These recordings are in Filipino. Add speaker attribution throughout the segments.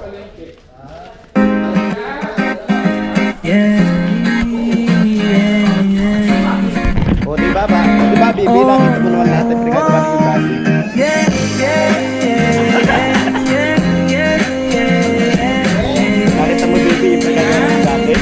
Speaker 1: O diba ba? Diba bibilang kita mo naman natin brigada ba yung basi? Nakita mo baby yung brigada yung dati?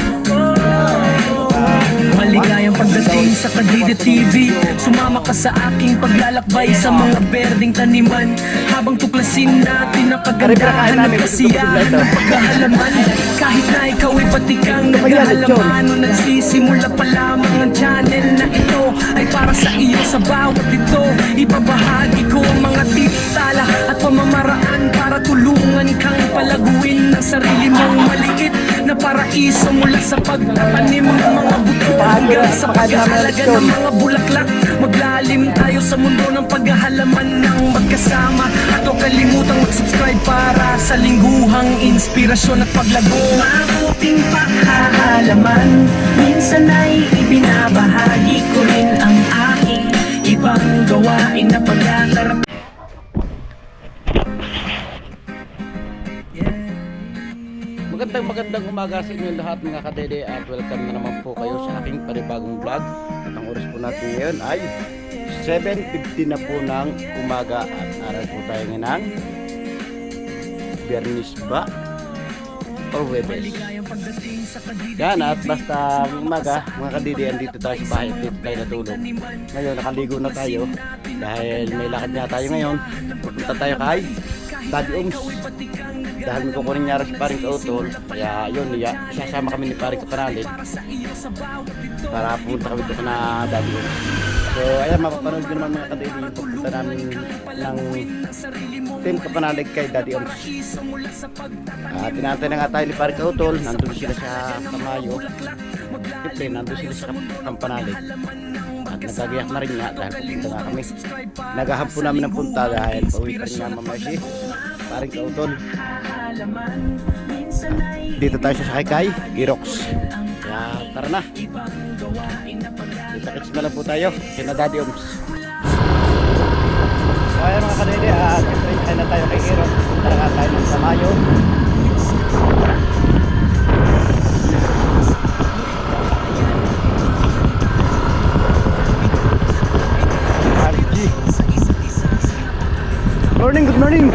Speaker 2: Maligayang pagdating sa Kadida TV. Sumama ka sa aking paglalakbay sa mga berdeng taniman, habang tuklasin natin ang kagandahan ng kasiyahan ng paghahalaman. Kahit na ikaw ay batikang naghahalaman o nagsisimula pa lamang ang channel na ito ay para sa iyo. Sa bawat ito ibabahagi ko ang mga titala at pamamaraan para tulungan kang palaguin ng sarili mong maliit na paraiso, mula sa pagtatanim ng mga buto hanggang sa paghahalaga ng mga bulaklak. Maglalim tayo sa mundo ng paghahalaman ng magkasama, at huwag kalimutang mag-subscribe para sa lingguhang inspirasyon at paglago. Mabuting paghahalaman, minsan ay ibinabahagi ko rin ang aking ibang gawain na pagkatarap.
Speaker 1: Magandang umaga sa inyo lahat mga kadede, at welcome na naman po kayo sa aking panibagong vlog. At ang oras po natin ngayon ay 7:50 na po ng umaga, at araw po tayo ngayon ng Biyernes ba o Webes. Yan, at basta umaga mga kadede, andito tayo sa bahay, dito tayo natulog. Ngayon nakaligo na tayo dahil may lakad nga tayo ngayon. Pupunta tayo kay Daddy Oms dahil may kukunin niya si Paring Kautol, kaya yun, isasama kami ni Paring Kapanalig para pumunta kami doon na Daddy Oms. So ayan, mapapanood nyo naman mga kadili yung pagpunta namin ng Team Kapanalig kay Daddy Oms. Tinantay na nga tayo ni Paring Kautol, nandun sila sa Tamayo. Siyempre nandun sila sa Kapanalig at nagagayak na rin nga dahil pupunta nga kami. Naghahampo namin ng punta dahil pauwi pa rin nga mamaya si Paring Kautol. Dito tayo sa kay Girox, kaya tara na, kita-kits na lang po tayo kina Daddy Oms. So ayan mga kadede, siyempre sakay na tayo kay Girox. Tara nga tayo ng Tamayo. Morning, good morning.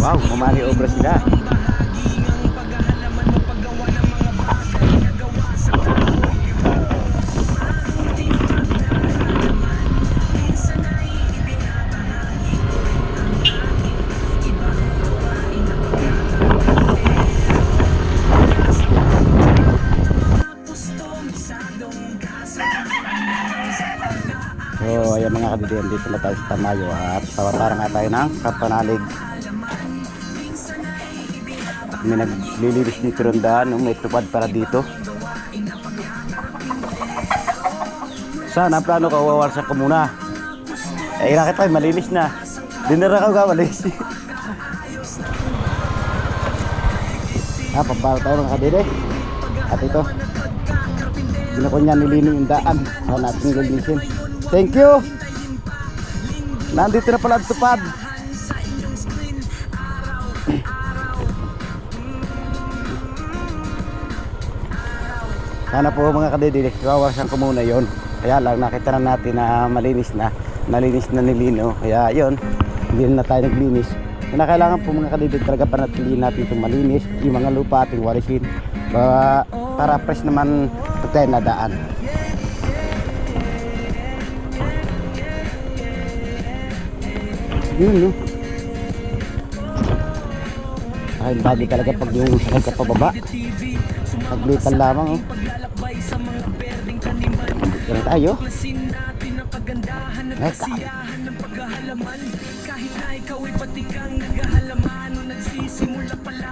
Speaker 1: Wow, mamali obra sila. So ayan mga kabibigyan, dito na tayo sa Tamayo at tawataran nga tayo ng Kapanalig. May naglilinis dito ron daan, may tupad para dito. Sana plano ka, wawarsa ka muna. Rakit tayo, malinis na. Dinara ka ka, malinis. Papara tayo mga kabide. At ito, ginako niya nilino yung daan. Sana natin lilinisin. Thank you. Nandito na pala ang tupad. Sana po mga kadede, kawasan ko muna yon. Kaya lang nakita na natin na malinis na, nalinis na nilino. Kaya yon, hindi na tayo naglinis. Kaya kailangan po mga kadede talaga panatilihin natin itong malinis, yung mga lupa ating warisin, para fresh naman tayo na daan. Yun no, ay babi talaga pag yung sakay ka pababa, paglitan lamang. Dito tayo.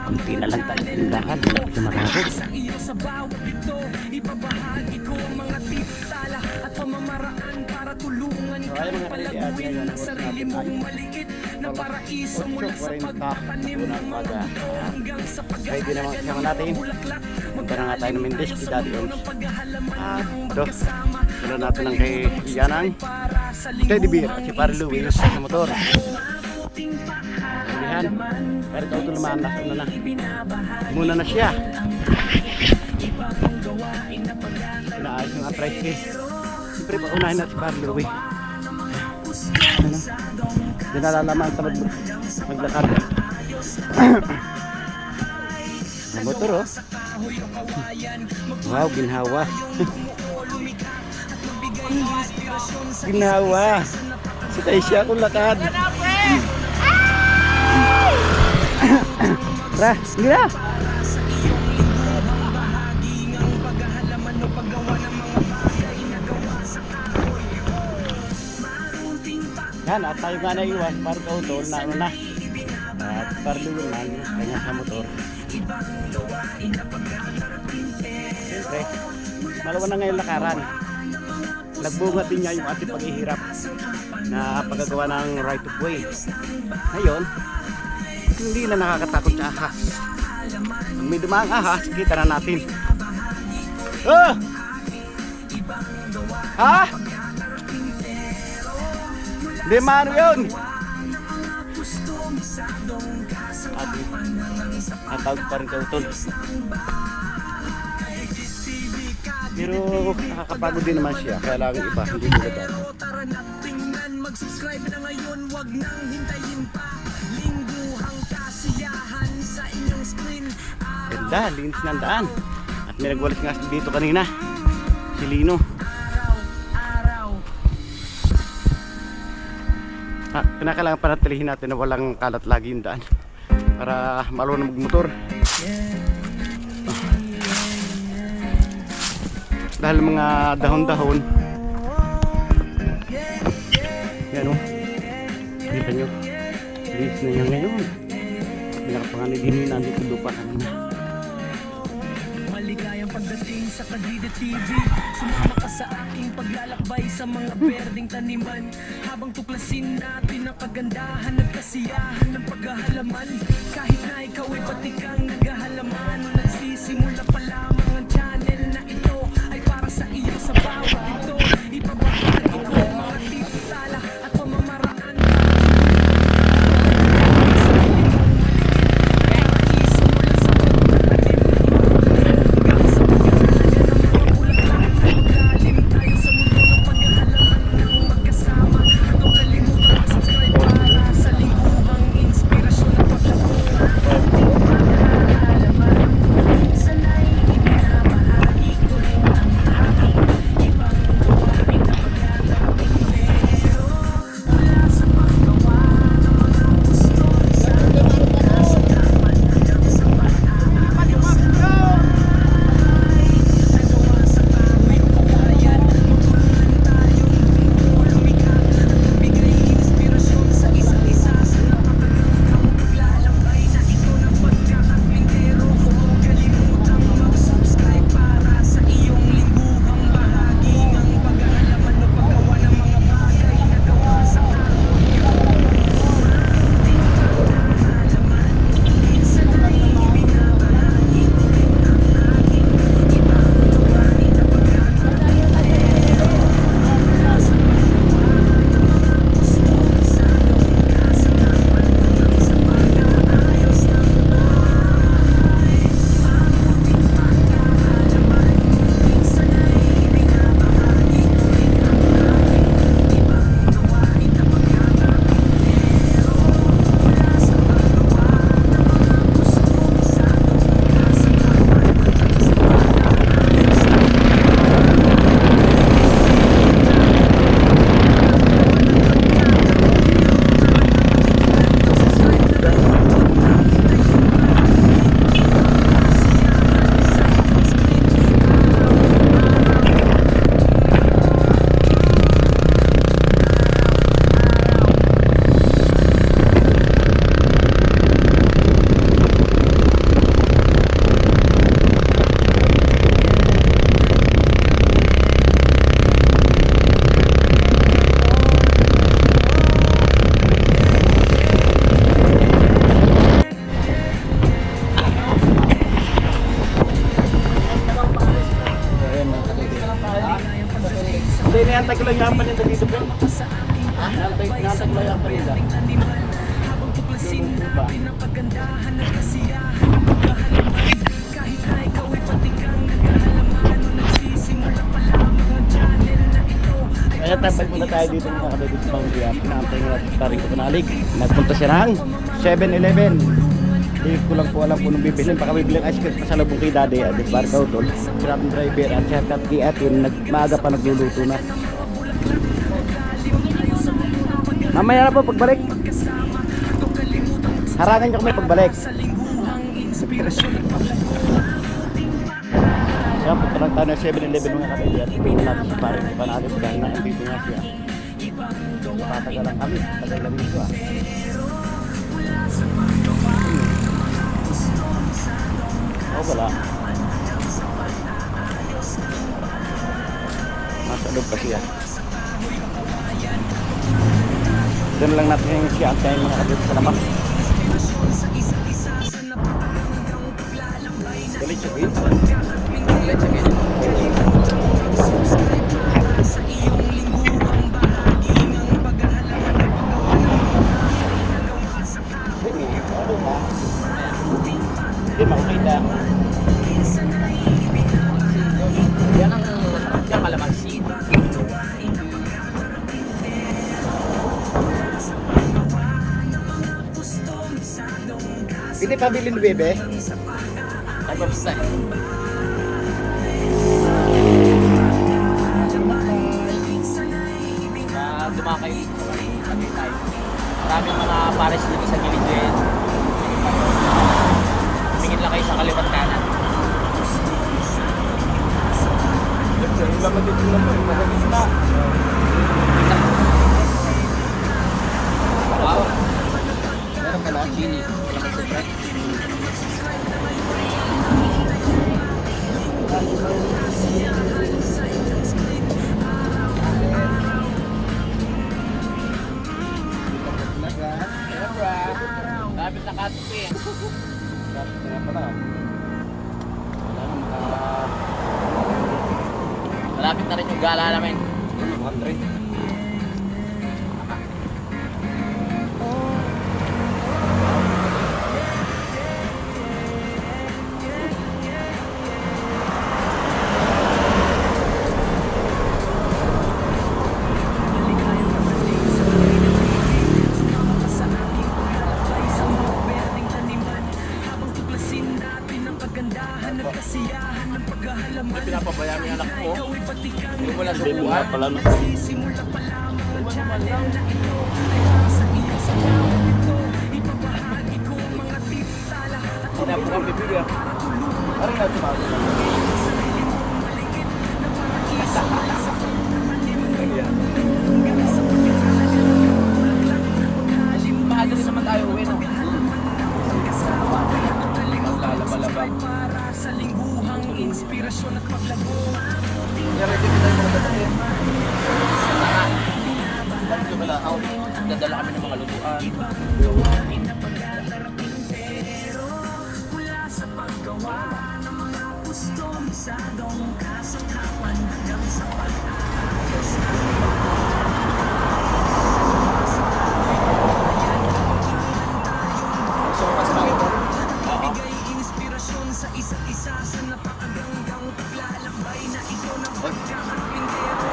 Speaker 1: Kunti na lang tayo tindahan, tumarapit. Sa bawat ito ibabahagi ko ang mga titala at pamamaraan para tulungan kang palaguin ng sarili mong maliit
Speaker 2: na paraiso mula sa
Speaker 1: 8:40
Speaker 2: pagtatanim ng mga
Speaker 1: umaga.
Speaker 2: buto hanggang sa
Speaker 1: Pwede naman
Speaker 2: pag-aalaga
Speaker 1: kasama
Speaker 2: ng
Speaker 1: natin.
Speaker 2: mga bulaklak.
Speaker 1: Punta na nga tayo ng Mendes kay Daddy Ons.
Speaker 2: Do.
Speaker 1: Wala natin ng kay Yanang, Teddy Bear at si Pare Louie sa motor. Sabihan, pero ito tulumaan na una na. Muna na siya. Inaayos ng price eh. Siyempre paunahin natin si Pare Louie. Ano? Hindi nalalaman ito maglakad. Ang motor oh. Wow, ginhawa. Ginhawa. Sakay siya kung lakad. Tara, sige na. Yan, at tayo nga na iwas para kautol na ano na. At para luwin na kanya sa motor. Siyempre, malawa na ngayon lakaran. Nagbunga din niya yung ating paghihirap na paggagawa ng right of way. Ngayon, hindi na nakakatakot sa ahas. Pag may dumaang ahas, kita na natin. Ah! Ha? Hindi maano yun. At tawag pa rin kautol. Pero nakakapagod din naman siya. Kaya lang iba, hindi mo ganda.
Speaker 2: Tara na tingnan, mag-subscribe na ngayon, wag nang hintayin pa. Lingguhang kasiyahan sa inyong screen.
Speaker 1: Ganda, linis ng daan. At may nagwalis nga dito kanina. Si Lino. Kinakailangan panatilihin natin na walang kalat lagi yung daan para marunong magmotor. Dahil mga dahon-dahon yan o, kita nyo linis na yan ngayon. Pinakapanganay din yun nandito lupa kanina.
Speaker 2: Maligayang pagdating sa Kadida TV. Sumama ka sa aking paglalakbay sa mga berdeng taniman, habang tuklasin natin ang kagandahan at kasiyahan ng paghahalaman. Kahit na ikaw ay batikang naghahalaman, nagsisimula pa lamang ang channel na ito ay para sa iyo. Sa bawat ito, ipabahagi ko mga tips, tala at pamamaraan.
Speaker 1: Inaantay ko lang yung paninda dito, pre. Inaantay ko lang yung paninda.
Speaker 2: Habang tuklasin natin ang pagandahan ng kasiyahan kahit na ikaw ay patikang naghahalaman o nagsisimula pa lamang ang channel na ito.
Speaker 1: Kaya tapos muna tayo dito mga kabebe sa Pangulya. Pinaantay nga taring ko panalig. Nagpunta siya ng 7-Eleven. Hindi ko lang po alam kung nung bibilin. Baka bibiling ice cream pa sa labong kay Daddy. At Barcaw tol. Grab driver at shortcut kay Atin. Maaga pa nagluluto na. Mamaya na po pagbalik. Harangan niyo kami pagbalik. Kaya punta lang tayo ng 7-Eleven mga kabebe. At tingnan natin si paring ko panalig. Dahil nandito nga siya. Tatagal lang kami. Tagal lang dito ah. Oh, wala. Nasa loob pa siya. Doon lang natin siya antayin mga kabebe sa labas. Galit siya gate. Galit siya gate. Hindi makikita. Yan ang kalamansi. Hindi pa bilhin bebe? Ay, babasta. Dumakay tayo. Maraming mga pares dito sa gilid din. Tumingin lang kayo sa kaliwat kanan. Wow. Meron ka na? Chili. Wala ka sa bread. Lapit na katupi eh. Lapit na pala. Malapit na rin yung gala namin. 100. Pinapabayaan yung anak ko. Hindi mo lang subuhan. Pala na. Hindi po kang bibili ah. Parang nga sumagot. Maaga rin naman tayo uwi no? Maglalaba-laba.
Speaker 2: Sa lingguhang inspirasyon at paglago.
Speaker 1: Ready ko tayo mga dati. Dadala kami ng mga lutuan.
Speaker 2: Mula sa paggawa ng mga kustomisadong kasangkapan hanggang sa pag-aayos. Bigay inspirasyon sa isa't isa sa napakagandang paglalakbay na ito ng pagkakapindero.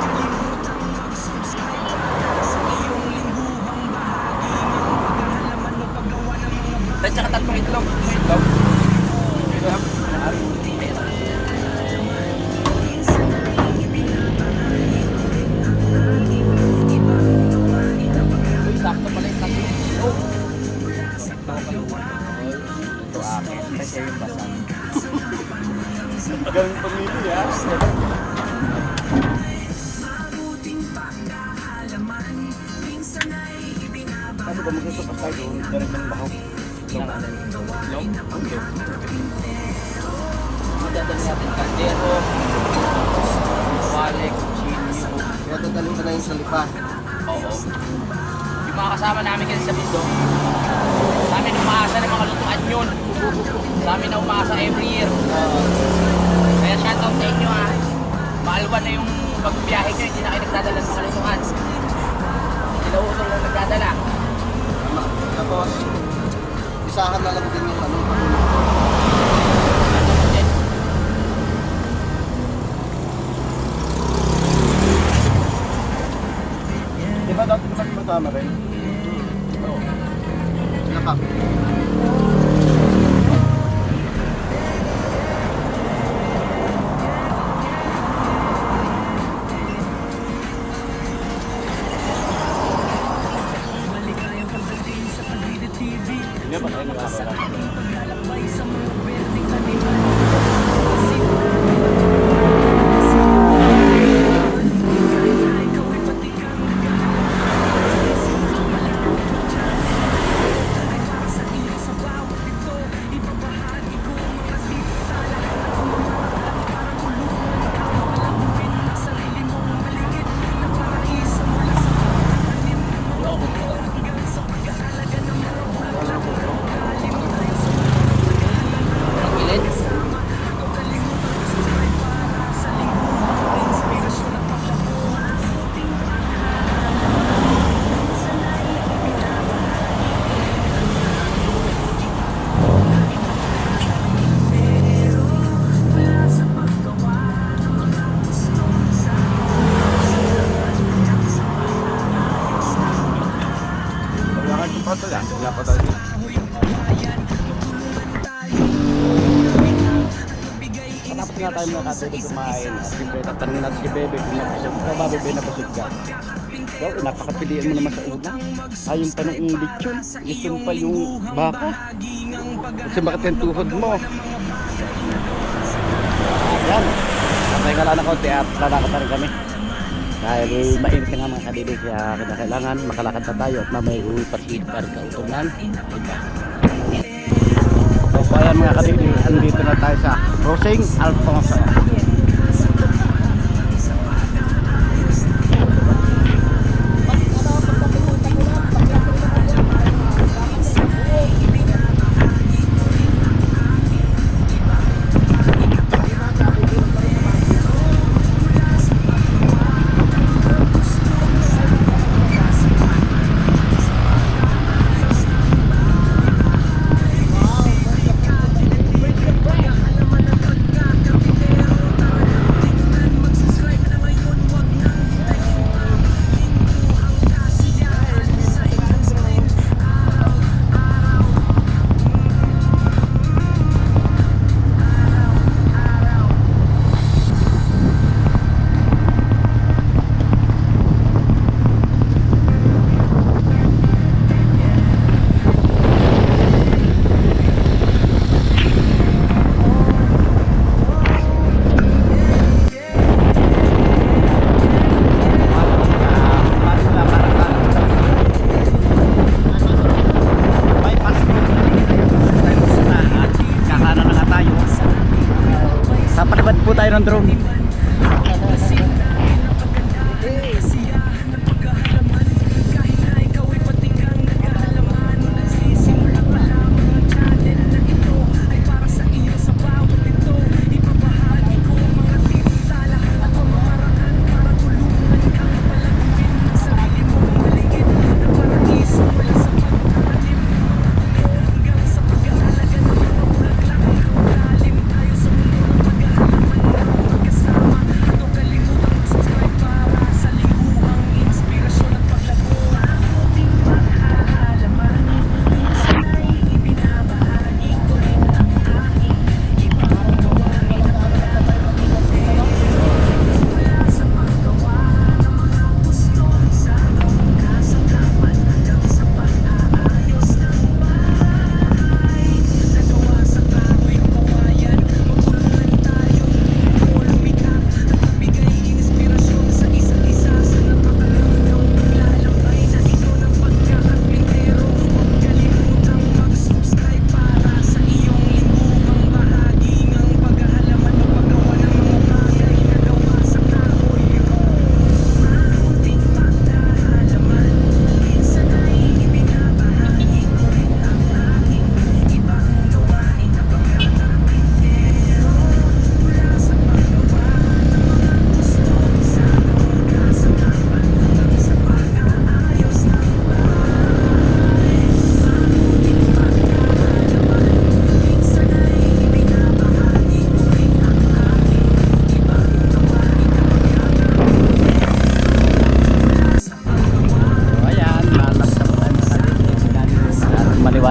Speaker 2: Kalimutang mag-subscribe para sa iyong lingguhang bahagi ng paghahalaman o paggawa ng mga bagay.
Speaker 1: At saka tatlong itlog. Itlog. Uy, sakto pala yung tatlo. Oh. Ito akin. Kasi yung basang. Gawin pamili ha. Sabi ko magsusupas tayo doon. Meron ng bakaw. Long? Okay. Madadali natin kaldero, walek, chilyo. Kaya dadalhin ka na yung salipa. Oo. Yung mga kasama namin kasi sa Bindong, sa amin umaasa ng mga lutuan yun. Sa amin na umaasa every year. Kaya shoutout sa inyo ha. Maalwan na yung
Speaker 3: pag biyahe nyo, hindi na kayo nagdadala ng kalunuhan. Ilausong lang nagdadala.
Speaker 4: Tapos, isahan na lang din yung ano.
Speaker 1: Di ba dati kasama rin?
Speaker 4: Oo. Sila ka.
Speaker 2: Maligayang pagdating sa Kadiri TV.
Speaker 1: Hindi ba tayo
Speaker 2: Sumama ka sa
Speaker 1: nakakala?
Speaker 2: aking paglalakbay sa mga berdeng taniman. Ikaw ay pati kang para sa iyo sa bawat ito. Ibabahagi ko ang mga detalye at ang mga parang ulungan. Ikaw ang palabuin ng sarili mong maligid na paraiso mula sa pagkakanim ng mga buto hanggang sa pag-aalaga ng mga bulaklak. Galing tayo sa mga
Speaker 3: Pilit.
Speaker 2: kasama. Ikaw kalimutan gusto ay para sa lingkod. Inspirasyon at pagkabuo sa ating wala sa paggawa ng mga gustong sa
Speaker 1: Wala ka pa ito yan. Wala pa tayo. Tapos nga tayo nakatulog kumain. At siyempre, tatanungin natin si Bebe kung napasog ka ba, Bebe, napasog ka. So, napakapilian mo naman sa una. Yung tanong yung lechon. Lechon pa yung baka. Kasi bakit yung tuhod mo? Yan. Patay ka lang ng konti at lalakad na rin kami. Dahil mainit na nga mga kadidi, kaya kailangan makalakad na tayo at mamay uwi pati para kautunan. So ayan mga kadidi, andito na tayo sa Crossing Alfonso.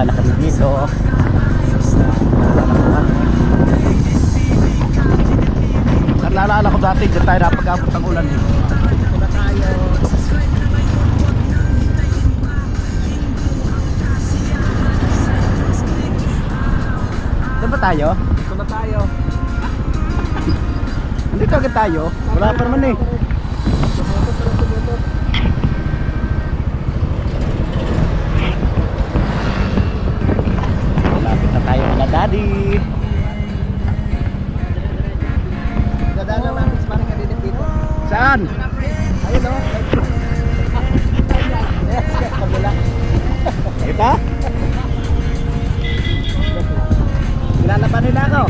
Speaker 1: gumagawa na kami dito. Naalala ko dati dyan tayo napag-abot ng ulan eh.
Speaker 3: Ito na tayo.
Speaker 1: Saan ba tayo?
Speaker 3: Ito na tayo.
Speaker 1: Nandito agad tayo. Wala pa naman eh. Malapit na tayo mga daddy.
Speaker 4: Dadaan lang namin, parang kadinit dito.
Speaker 1: Saan?
Speaker 4: Ayun o. Yes, kabila.
Speaker 1: Ito? Nilalaban nila ako.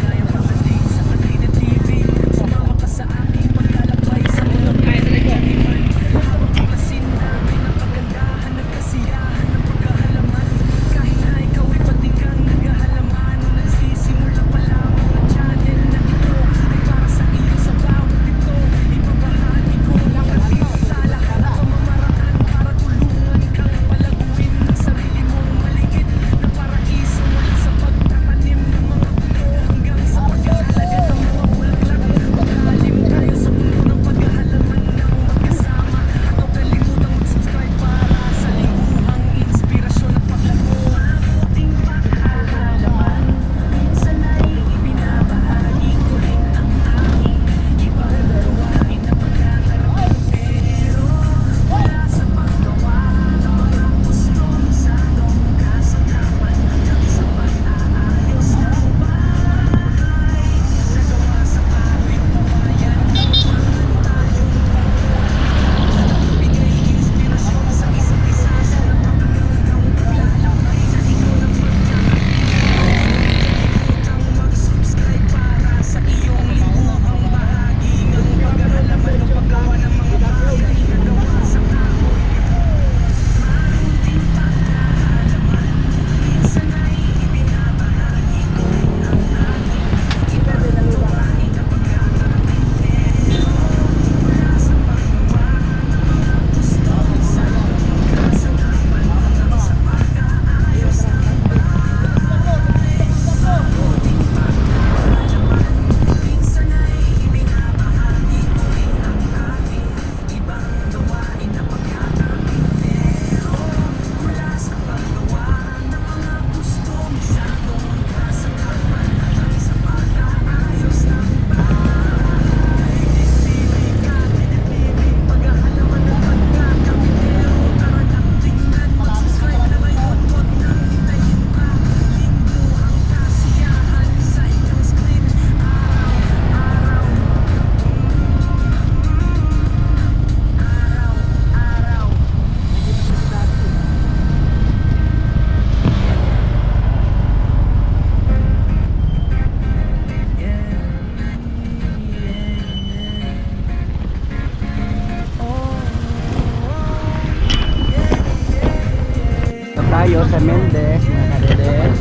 Speaker 1: Tayo sa Mendez, mga kadedes.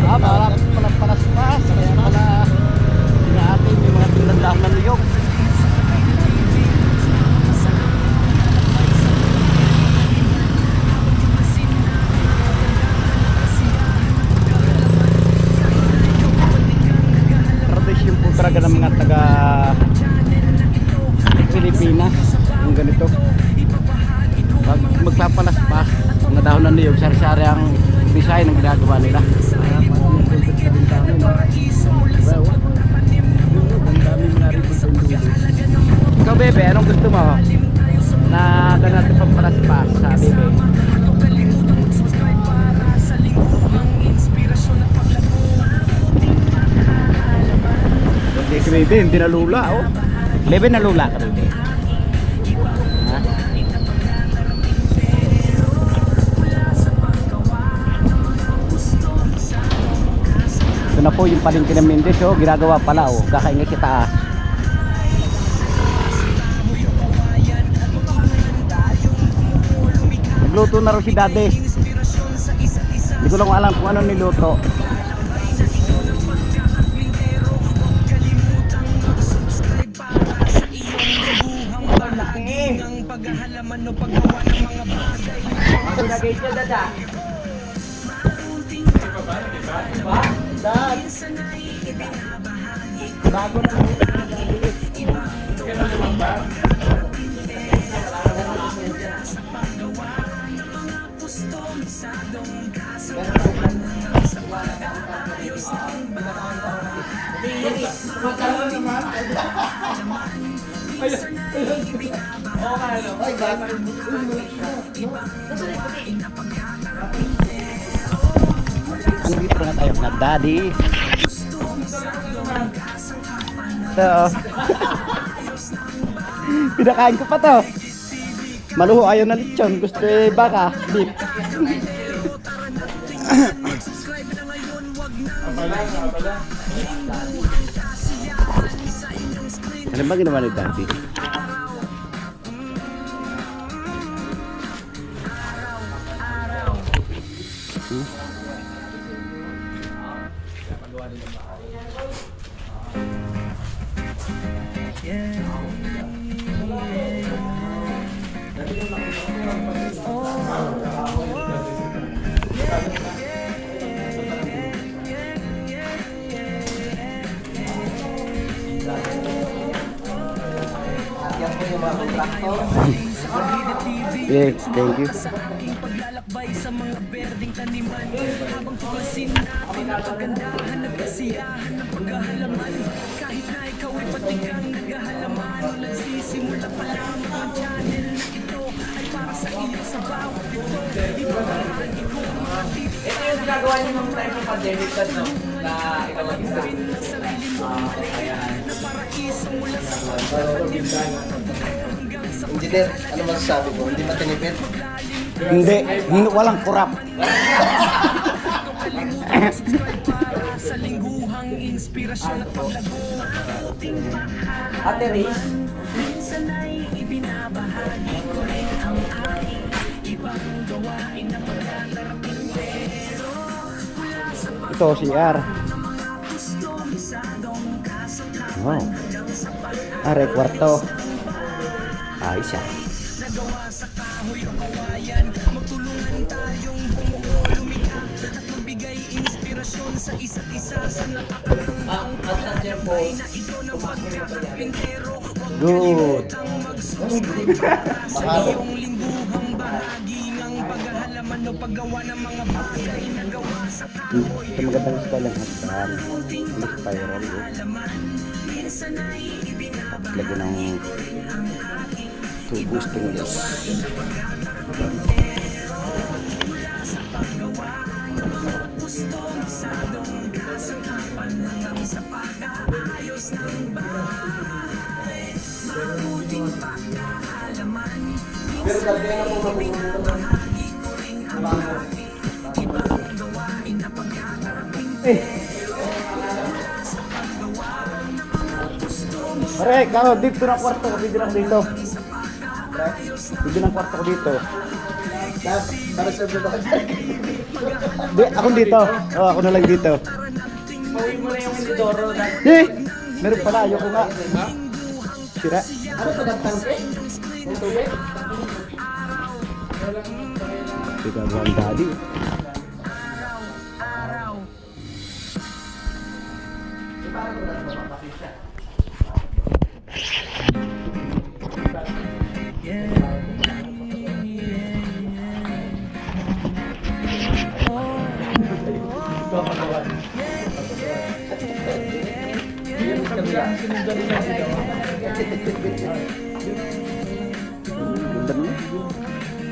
Speaker 1: Para palas-palas, kaya pala natin yung mga tinandang ng liyog. Tradisyon po talaga ng mga taga Pilipinas yung ganito. Pag magpapalaspas mga dahon ng niyog, sari-sari ang design ng ginagawa nila. Ikaw bebe, anong gusto mo? Na doon natin pampalaspas sa bebe. Hindi si bebe, hindi nalula oh. Bebe nalula ka bebe. Ha? Ito na po yung palengke ng Mendez oh, ginagawa pala oh, kakaingay sa taas. Nagluto na rin si Daddy. Hindi ko lang alam kung ano niluto. Dad! Bago na.
Speaker 4: Ay, bakit?
Speaker 1: Ano dito na tayo na daddy? Ito. Pinakain ko pa to. Maluho ayaw na lechon. Gusto baka. Beef. Ano ba ginawa ni daddy?
Speaker 4: Yan po yung mga kontraktor.
Speaker 1: Yes, thank you.
Speaker 2: Sa aking paglalakbay sa mga berdeng taniman, habang tuklasin natin ang kagandahan at kasiyahan ng paghahalaman. Kahit na ikaw ay patikang naghahalaman, nagsisimula pa lamang ang channel na ito ay para sa iyo sa bawat ito. Ibabahagi ko ang mga titik
Speaker 3: Ito yung ginagawa niyo nung time ng pandemic no? Na ikaw mag-isa.
Speaker 2: ng sarili mo na paraiso mula sa pagkakalimutan hanggang sa
Speaker 4: Engineer, ano masasabi ko? Hindi matinipid?
Speaker 1: Hindi, walang kurap.
Speaker 2: para sa lingguhang inspirasyon at paglago ang ating
Speaker 3: Ate Riz,
Speaker 2: minsan ay ibinabahagi ko rin ang aking ibang gawain na pagkakarating pero wala sa
Speaker 1: Ito si R.
Speaker 2: pagkustomisadong kasangkapan
Speaker 1: Wow.
Speaker 2: hanggang sa
Speaker 1: Are kwarto. Ayos siya.
Speaker 2: nagawa sa kahoy o kawayan magtulungan tayong bumuo lumikha at magbigay inspirasyon sa isa't isa sa nakakatang buhay na ito ng pagkakapintero huwag
Speaker 1: Good.
Speaker 2: kalimutang mag-subscribe para sa iyong lingguhang bahagi ng paghahalaman o paggawa ng mga bagay na gawa sa kahoy
Speaker 1: Ito magandang style ang hagdan. Ang spiral.
Speaker 2: minsan ay ibinabahagi
Speaker 1: Lagyan ng tubo stainless.
Speaker 2: kustomisadong kasangkapan hanggang sa pag-aayos ng bahay mabuting pagkakalaman
Speaker 4: Pero dati na po mapupunta.
Speaker 2: ko rin ang aking ibang gawain na pagkakarating sa paggawa ng mga kustomis
Speaker 1: Pare, kao dito na kwarto ko. Dito lang dito. Dito ng kwarto ko dito.
Speaker 4: Dad, para sa ba ka?
Speaker 1: Di, ako dito. Oh, ako na lang dito.
Speaker 3: pauwi mo na yung Indidoro na
Speaker 1: Eh! Meron pala, ayoko nga. Sira.
Speaker 4: Ano to, nagtangke? Yung tubig?
Speaker 1: Ito ang daddy. Ganda niya.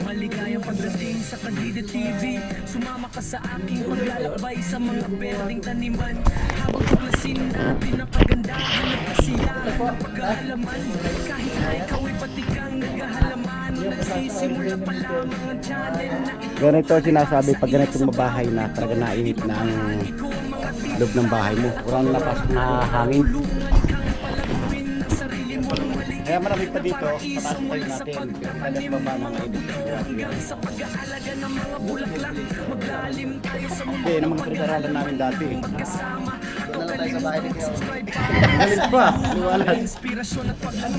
Speaker 2: Maligayang pagdating sa Candide TV. Sumama ka sa aking paglalakbay sa mga berdeng taniman. Habang tuklasin natin ang kagandahan at kasiyahan ng paghahalaman. Kahit na ikaw ay patikang naghahalaman, nagsisimula pa lamang ang channel na ito.
Speaker 1: Ganito sinasabi pag ganitong mabahay na talaga nainit na ang loob ng bahay mo. Walang napasok na hangin. Kaya malamig pa dito, pataas tayo natin. Kadas pa ba mga edit?
Speaker 2: Sa pag-aalaga ng mga bulaklak, maglalim tayo sa
Speaker 1: Hindi, ng mga pinag-aralan namin dati.
Speaker 2: kasama.
Speaker 4: Doon na lang tayo sa bahay ni Kuya.
Speaker 1: Galit pa, liwanag.
Speaker 2: Inspirasyon at pag-ano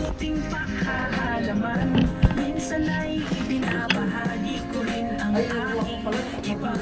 Speaker 2: ating pakahalaman. Minsan ay ibinabahagi ko rin ang aking ibang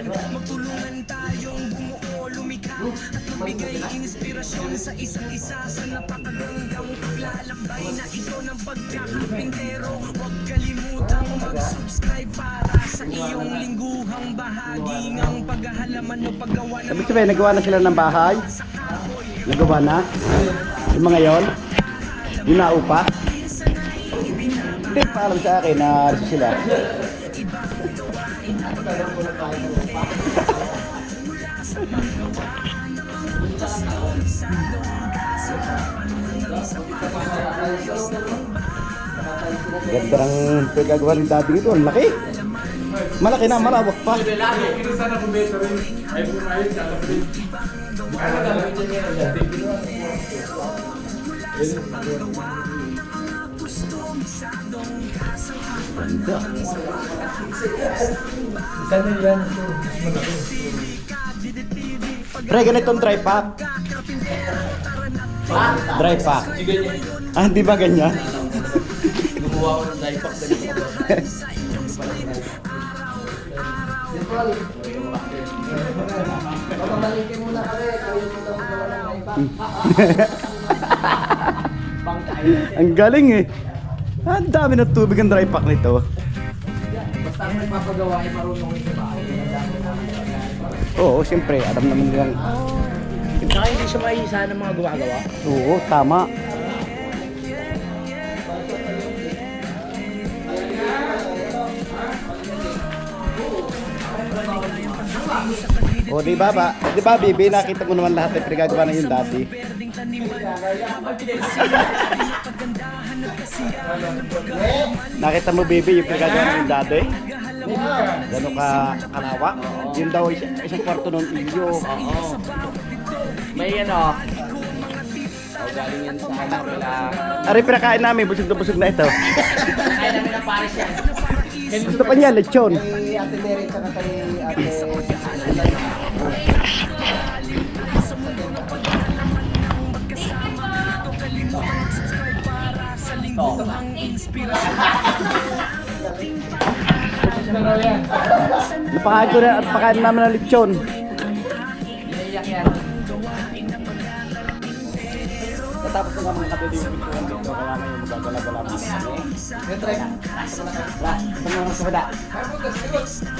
Speaker 2: Magtulungan tayong bumuo, lumikha at magbigay inspirasyon sa isa't isa sa napakagandang paglalakbay na ito ng pagkakapintero. Huwag kalimutang mag-subscribe para sa iyong lingguhang bahagi ng paghahalaman o paggawa ng
Speaker 1: Sabi sabihin, nagawa na sila ng bahay? Nagawa na? Yung mga yon? Yung naupa? Hindi pa alam sa akin na sila. Ganda ng pagkagawa ng daddy ito. Ang laki. Malaki na, malawak pa. Ganda. Pre, ganitong dry pack. Dry pack. Ah, di ba ganyan?
Speaker 3: Gumawa ko ng dye pack ganito.
Speaker 4: Pagkamalikin mo na kami, kayo mo lang magawa ng iPad.
Speaker 1: Ang galing eh. Ang dami ng tubig ang dry pack nito.
Speaker 3: Basta ang nagpapagawa ay marunong ito ba?
Speaker 1: Oo, siyempre, alam naman nilang.
Speaker 3: Saka hindi siya maihisa ng mga gumagawa.
Speaker 1: Oo, tama. O, di ba ba? Di ba, Bibi, nakita mo naman lahat ng pinagagawa na yung dati. Nakita mo, Bibi, yung pinagagawa na yung dati? Gano'n ka kalawak? Yun daw, isang kwarto ng ilyo.
Speaker 3: Oo. May ano. O galing yan sa ano. Wala.
Speaker 1: Ari, pinakain namin, busog na ito.
Speaker 3: Kaya namin ang Paris yan.
Speaker 1: Gusto pa niya, lechon.
Speaker 4: Kay Ate Mary, tsaka kay Ate...
Speaker 1: Napakain ko na at pakain namin ng lechon.
Speaker 3: Naiyak yan.
Speaker 1: Natapos na mga kapatid yung picture dito, kaya ngayon magagala-gala mo kami.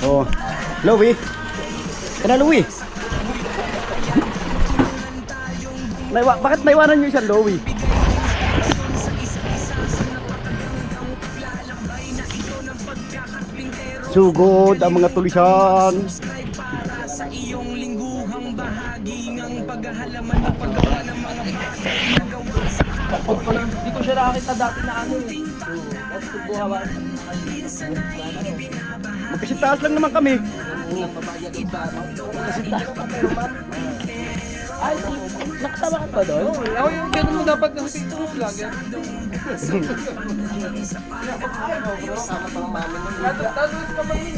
Speaker 1: Oh, Louie. Kana Louie? Bakit naiwanan niyo siya, Louie? Sugod ang mga tulisan.
Speaker 2: sa iyong lingguhang bahagi ng paghahalaman o paggawa ng mga
Speaker 3: Hindi ko siya nakakita dati na ano eh. Tapos buhawa.
Speaker 1: Magkasitaas lang naman kami.
Speaker 3: Ay, nakasama ka pa doon?
Speaker 4: Ako yung ganun mo dapat kasi ito vlog yan. Sama pang mami mo. Tapos ka man yun.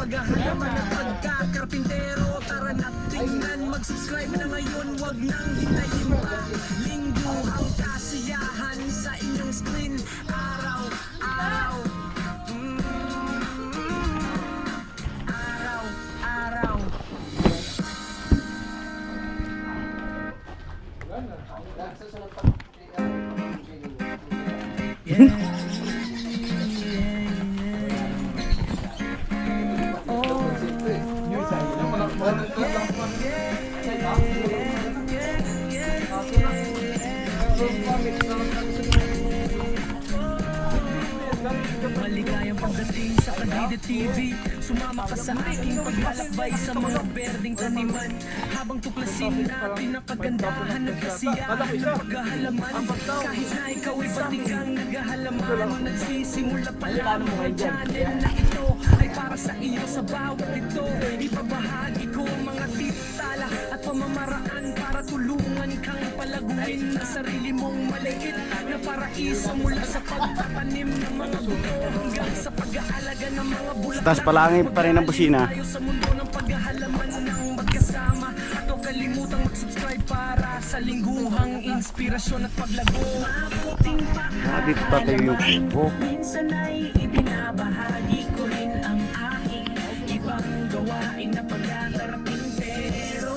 Speaker 2: Paghahalaman at pagkakarpintero. Tara na tingnan, mag-subscribe na ngayon. Wag nang hintayin pa. Lingguhang kasiyahan sa inyong screen. Araw-araw. Araw-araw. Maligayang pagdating sa Kadide TV. Sumama ka sa aking paglalakbay sa mga berdeng taniman, habang tuklasin natin ang kagandahan ng kasiyahan ng paghahalaman. Kahit na ikaw ay batikang naghahalaman, nagsisimula pa lang ang channel na ito ay para sa iyo. Sa bawat ito ibabahagi ko ang mga titala at pamamaraan para tulungan kang palaguin ang sarili mong maliit na paraiso, mula sa pagtatanim ng mga buto hanggang sa pag-aalaga ng mga bulaklak.
Speaker 1: Taas palangin pa rin ang busina.
Speaker 2: Tayo sa mundo ng paghahalaman ng magkasama, at huwag kalimutang mag-subscribe para sa lingguhang inspirasyon at paglago. Mabuting
Speaker 1: Dito tayo yung kubo.
Speaker 2: minsan ay ibinabahagi ko rin ang aking ibang gawain na pagkakarapintero,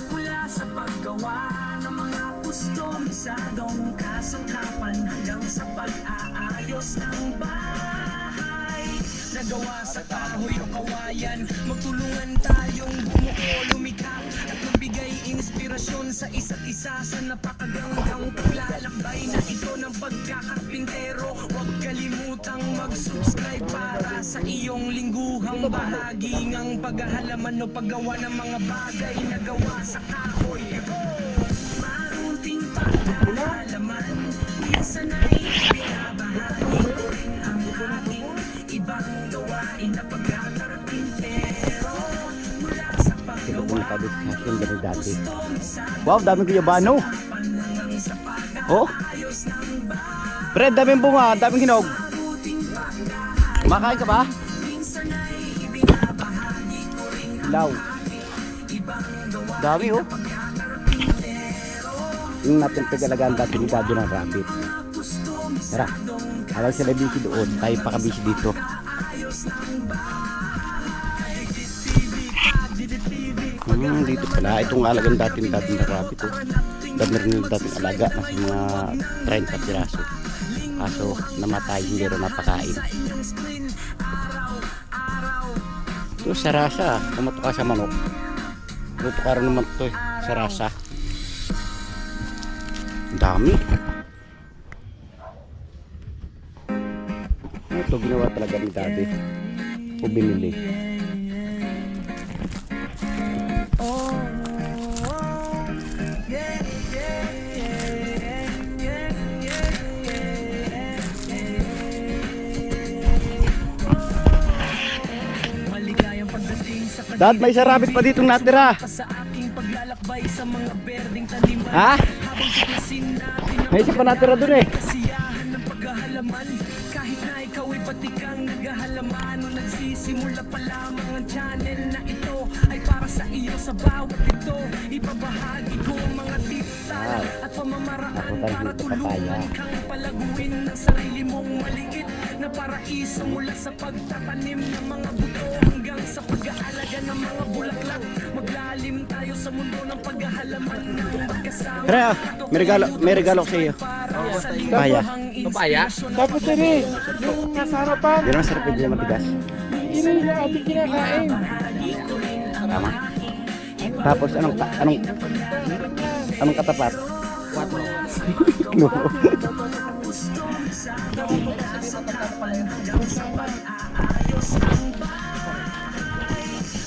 Speaker 2: mula sa paggawa ng mga kustomisadong kasangkapan hanggang sa pag-aayos ng bahay. Nagawa sa kahoy o kawayan, magtulungan tayong bumuo, lumikha at magbigay inspirasyon sa isa't isa sa napakagandang paglalakbay na ito ng pagkakarpintero. Huwag kalimutang mag-subscribe para sa iyong lingguhang bahagi ng paghahalaman o paggawa ng mga bagay na gawa sa kahoy. Marunting paghahalaman, minsan ay binabahagi ko rin ang aking ibang gawain na pagkakarpintero, mula sa
Speaker 1: Ito po
Speaker 2: paggawa
Speaker 1: nakabit sa akin ganun dati.
Speaker 2: kustomisado
Speaker 1: Wow, daming guyabano.
Speaker 2: hanggang sa
Speaker 1: Oh,
Speaker 2: pag-aayos ng bahay.
Speaker 1: Fred, daming bunga, daming hinog. Makain ka ba?
Speaker 2: Minsan ay ibinabahagi ko rin ang
Speaker 1: Law.
Speaker 2: ibang gawa
Speaker 1: Dami oh. Yung natin pag-alagaan dati ni Daddy ng rabbit. Tara, habang sila busy doon, tayo pa kabisi dito. Dito pala, itong alagang dati ni Daddy ng rabbit oh. Dami rin yung dating alaga, nasa mga 30 piraso. Kaso namatay, hindi rin napakain. Ito sarasa, kumato ka sa manok. Luto ka rin naman ito sarasa. Ang dami. Ito ginawa talaga ni Daddy o binili.
Speaker 2: Maligayang pagdating sa
Speaker 1: Dad, may isa rabbit pa ditong natira.
Speaker 2: sa aking paglalakbay sa mga berdeng taniman,
Speaker 1: Ha?
Speaker 2: habang tuklasin natin ang
Speaker 1: May isa pa natira dun eh.
Speaker 2: kasiyahan ng paghahalaman. Kahit na ikaw ay batikang naghahalaman o nagsisimula pa lamang ang channel na ito ay para sa iyo. Sa bawat ito ibabahagi ko ang mga titala at pamamaraan
Speaker 1: Nakutan
Speaker 2: para
Speaker 1: dito
Speaker 2: tulungan
Speaker 1: papaya.
Speaker 2: kang palaguin ang sarili mong maliit na paraiso, mula sa pagtatanim ng mga buto hanggang sa pag-aalaga ng mga bulaklak. Maglalim tayo sa mundo ng paghahalaman ng magkasama.
Speaker 1: Tara, may regalo ko sa iyo. Papaya.
Speaker 3: Papaya?
Speaker 5: Tapos rin, yung nasa harapan,
Speaker 1: Hindi naman sarap, hindi naman matigas.
Speaker 5: yun yung ating kinakain.
Speaker 1: Tama. Tapos anong katapat? No.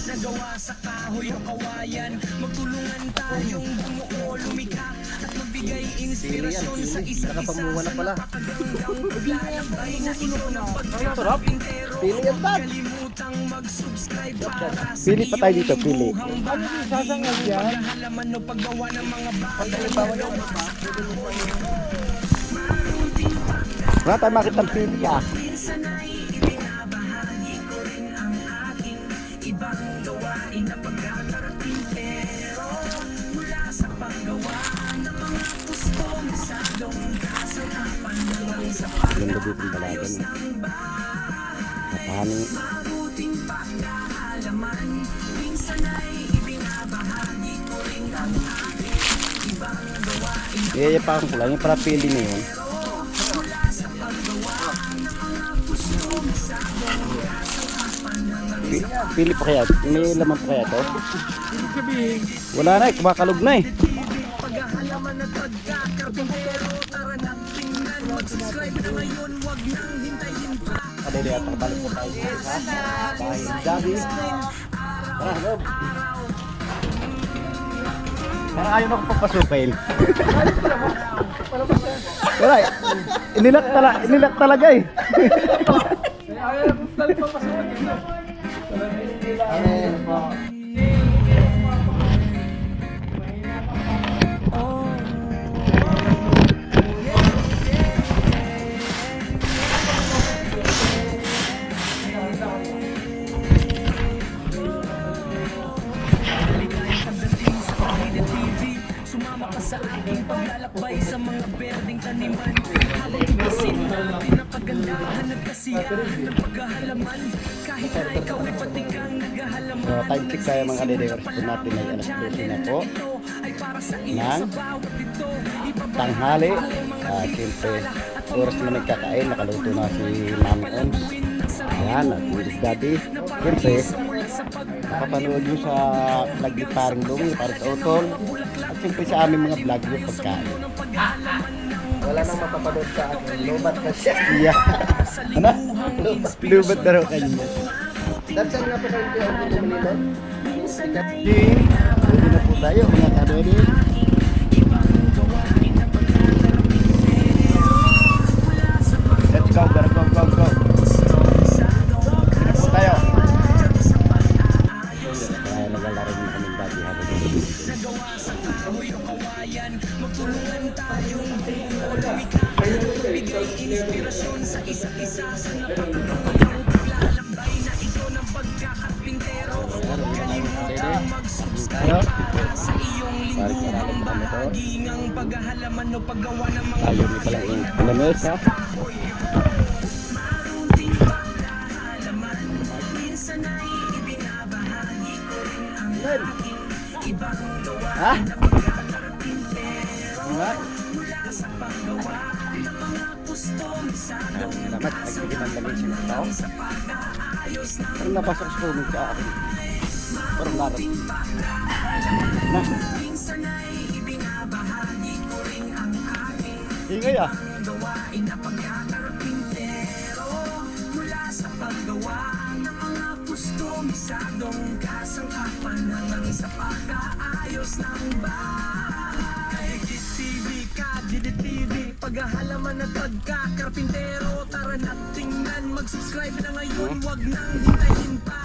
Speaker 2: Nagawa sa kahoy o kawayan, magtulungan tayong bumuo, lumikha at magbigay inspirasyon sa isa't isa
Speaker 4: Nakapamuha na pala.
Speaker 2: sa napakagandang paglalakbay na ito ng pagkakarpintero.
Speaker 1: Pili yan, Dad.
Speaker 2: Kalimutang mag-subscribe para sa
Speaker 1: Pili pa tayo dito, pili.
Speaker 2: lingguhang bahagi
Speaker 5: Sasangag yan.
Speaker 2: ng halaman o paggawa ng mga bagay.
Speaker 1: Wala tayo makita ang pili ah.
Speaker 2: Minsan ay ibinabahagi ko rin ang aking ibang gawain na pagkakarpintero, mula sa paggawa ng mga kustomisadong kasangkapan hanggang sa
Speaker 1: Ganda dito ang dalagan.
Speaker 2: ng bahay.
Speaker 1: Napani.
Speaker 2: Mabuting paghahalaman, minsan ay ibinabahagi ko rin ang aking ibang gawain na
Speaker 1: Iyayapakan ko lang. Yung para pili na yun.
Speaker 2: mula sa paggawa ng mga kustomisadong kasangkapan hanggang sa
Speaker 1: Pili pa kaya? May laman pa kaya to?
Speaker 5: Ibig sabihin,
Speaker 1: Wala na eh. Kumakalog na eh.
Speaker 2: paghahalaman at pagkakarpintero. Tara na tingnan mo Mag-subscribe na ngayon, wag nang hintayin pa.
Speaker 1: Kadede at balik po tayo dito sa bahay ni Daddy. Tara, Rob. Parang ayaw na akong papasukin. Wala eh. Inilak talaga eh.
Speaker 4: Amen po.
Speaker 2: Sumama ka sa aking paglalakbay sa mga berdeng taniman. Habang tuklasin natin ang pagandahan at kasiyahan ng paghahalaman. Kahit na ikaw ay pati kang naghahalaman.
Speaker 1: So, time check tayo mga kadede. Oras po natin ay alas 12 na po. Ng tanghali. Siyempre, oras na nagkakain. Nakaluto na si Mami Oms. Ayan, at with Daddy. Siyempre, napapanood nyo sa vlog ni Paring Lungi, Paring Otol. At siyempre sa aming mga vlog yung pagkain.
Speaker 4: Wala nang mapapanood sa akin. Lobat na siya.
Speaker 1: Yeah. Ano? Lubat na raw kanya.
Speaker 4: Dahil saan nga pa kayo pinag-umuli nun?
Speaker 1: Pwede na po tayo mga kadede. Let's go, go, go, go, go. Pwede na po tayo. Kaya naglalaro ng kaming Daddy habang
Speaker 2: Magtulungan tayong bumod bigay inspirasyon sa isa't isa sa napaglalakbay na ito ng pagkakapintero. Kalimutan mag-subscribe
Speaker 1: Ano?
Speaker 2: sa iyong lingguhang bahaging ang paghahalaman o paggawa ng mga
Speaker 1: Ayaw niyo pala yung lamesa.
Speaker 2: marunting paghahalaman. Minsan ay ibinabahagi ko rin ang aking ibang gawa.
Speaker 1: Ha? Nga?
Speaker 2: Mula sa paggawa ng mga kustomisadong
Speaker 1: Salamat. Nagbigay ng lamesa ng tao.
Speaker 2: sa pag-aayos ng
Speaker 1: Parang napasok sa tulog sa akin. Parang larap. Na.
Speaker 2: minsan ay ibinabahagi ko rin ang aking
Speaker 1: Ingay ah.
Speaker 2: gawain na pagkakarpintero. Mula sa paggawa ng mga kustomisadong kasangkapan hanggang sa pag-aayos ng bahay. TV, Kadidi TV, paghahalaman at pagkakarpintero. Tara na tingnan, mag-subscribe na ngayon, wag nang hintayin pa.